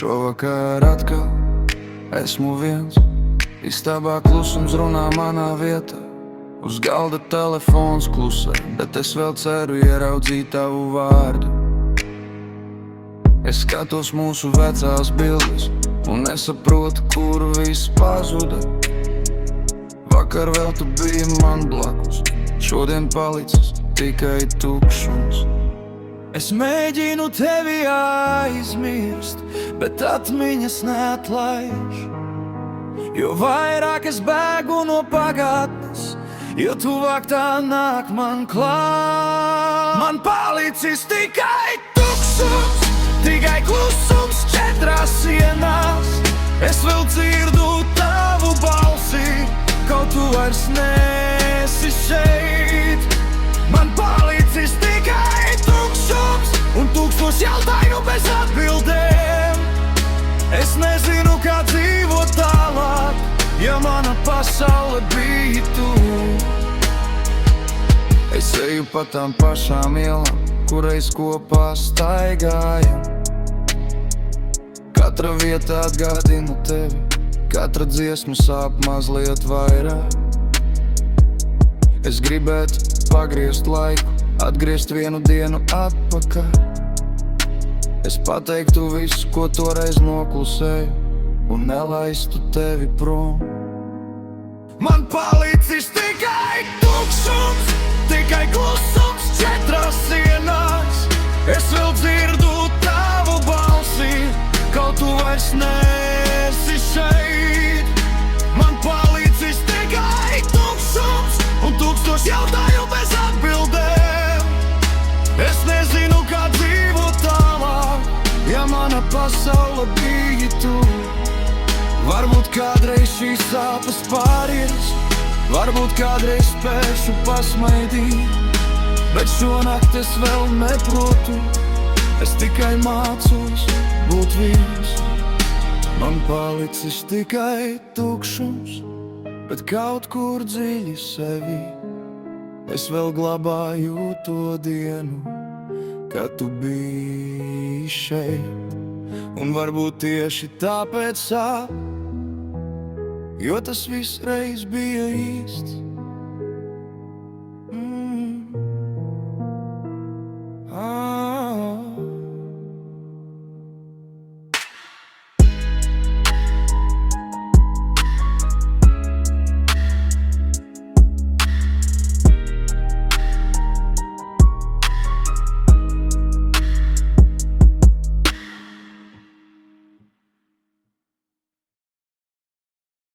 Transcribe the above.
Šovakar atkal esmu viens, istabā klusums runā manā vietā. Uz galda telefons klusē, bet es vēl ceru ieraudzīt tavu vārdu. Es skatos mūsu vecās bildes un nesaprotu, kur viss pazuda. Vakar vēl tu biji man blakus, šodien palicis tikai tukšums. Es mēģinu tevi aizmirst, bet atmiņas neatlaiž. Jo vairāk es bēgu no pagātnes, jo tuvāk tā nāk man klāt. Man palicis tikai tukšums, tikai klusums četrās sienās. Es vēl dzirdu tavu balsi, kaut tu vairs nesi šeit. Man palicis tikai tukšums un tūkstoš jautājumu bez atbildēm. Es nezinu, kā dzīvot tālāk, ja mana pasaule bija tu. Es eju pa tām pašām ielām, kureiz kopā staigājam. Katra vieta atgādina tevi, katra dziesma sāp mazliet vairāk. Es gribētu pagriezt laiku, atgriezt vienu dienu atpakaļ. Es pateiktu visu, ko toreiz noklusēju, un nelaistu tevi prom. Man palicis tikai tukšums, tikai klusums četrās sienās. Es vēl dzirdu tavu balsi, kaut tu vairs nesi šeit. Man palicis tikai tukšums un tūkstoš jautājumu bez atbildēm. Es nezinu, kā dzīvot tālāk, ja mana pasaule bija tu. Varbūt kādreiz šīs sāpes pāries, varbūt kādreiz spēšu pasmaidīt, bet šonakt es vēl neprotu, es tikai mācos būt viens. Man palicis tikai tukšums, bet kaut kur dziļi sevi es vēl glabāju to dienu, kad tu biji šeit. Un varbūt tieši tāpēc sāp, jo tas viss reiz bija īsts.